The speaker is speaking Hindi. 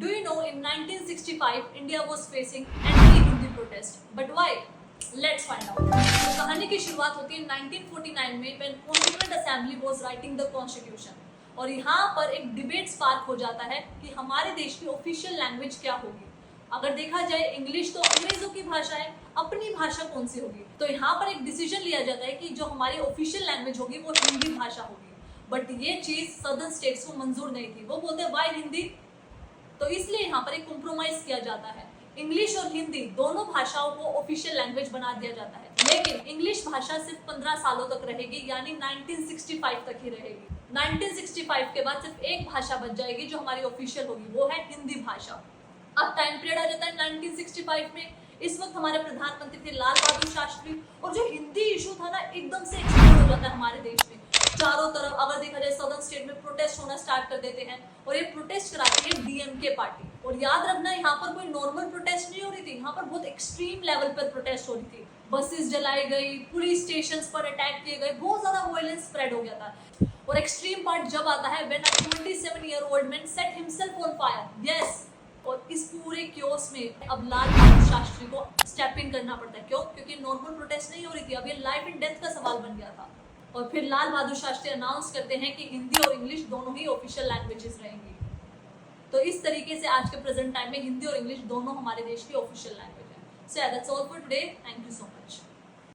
Do you know in 1965 India was facing anti-Hindi protest, but why? Let's find out. तो कहानी की शुरुआत होती है 1949 में when Constituent Assembly was writing the Constitution और यहाँ पर एक डिबेट स्पार्क हो जाता है कि हमारे देश की ऑफिशियल लैंग्वेज क्या होगी। अगर देखा जाए इंग्लिश तो अंग्रेजों की भाषा है, अपनी भाषा कौन सी होगी। तो यहाँ पर एक डिसीजन लिया जाता है कि जो हमारी ऑफिशियल लैंग्वेज होगी वो हिंदी भाषा होगी। बट ये चीज सदर्न स्टेट्स को मंजूर नहीं थी। वो बोलते वाई हिंदी, तो इसलिए यहाँ पर एक कॉम्प्रोमाइज किया जाता है। इंग्लिश और हिंदी दोनों भाषाओं को ऑफिशियल लैंग्वेज बना दिया जाता है, लेकिन इंग्लिश भाषा सिर्फ 15 सालों तक रहेगी, यानी 1965 तक ही रहेगी। 1965 के बाद सिर्फ एक भाषा बच जाएगी जो हमारी ऑफिशियल होगी, वो है हिंदी भाषा। अब टाइम पीरियड आ जाता है 1965 में। इस वक्त हमारे प्रधानमंत्री थे लाल बहादुर शास्त्री और जो हिंदी इशू था ना एकदम से एक्सप्लोड हो जाता है हमारे देश में। चारों तरफ अगर देखा जाए सदर्न स्टेट में प्रोटेस्ट होना स्टार्ट कर देते हैं और ये प्रोटेस्ट कराती है डीएमके पार्टी। और याद रखना यहाँ पर कोई नॉर्मल प्रोटेस्ट नहीं हो रही थी, यहाँ पर बहुत एक्सट्रीम लेवल पर प्रोटेस्ट हो रही थी। बसेस जलाई गई, पुलिस स्टेशंस पर अटैक किए गए, बहुत ज्यादा वायलेंस स्प्रेड हो गया था। और एक्सट्रीम पार्ट जब आता है when a 27-year-old man set himself on fire, yes। और इस पूरे क्योस में अब लाल बहादुर शास्त्री को स्टेप इन करना पड़ता है। क्यों? क्योंकि नॉर्मल प्रोटेस्ट नहीं हो रही थी, अब ये लाइफ एंड डेथ का सवाल बन गया था। और फिर लाल बहादुर शास्त्री अनाउंस करते हैं कि हिंदी और इंग्लिश दोनों ही ऑफिशियल लैंग्वेजेस रहेंगी। तो इस तरीके से आज के प्रेजेंट टाइम में हिंदी और इंग्लिश दोनों हमारे देश की ऑफिशियल लैंग्वेज है। So that's all for today, thank you so much.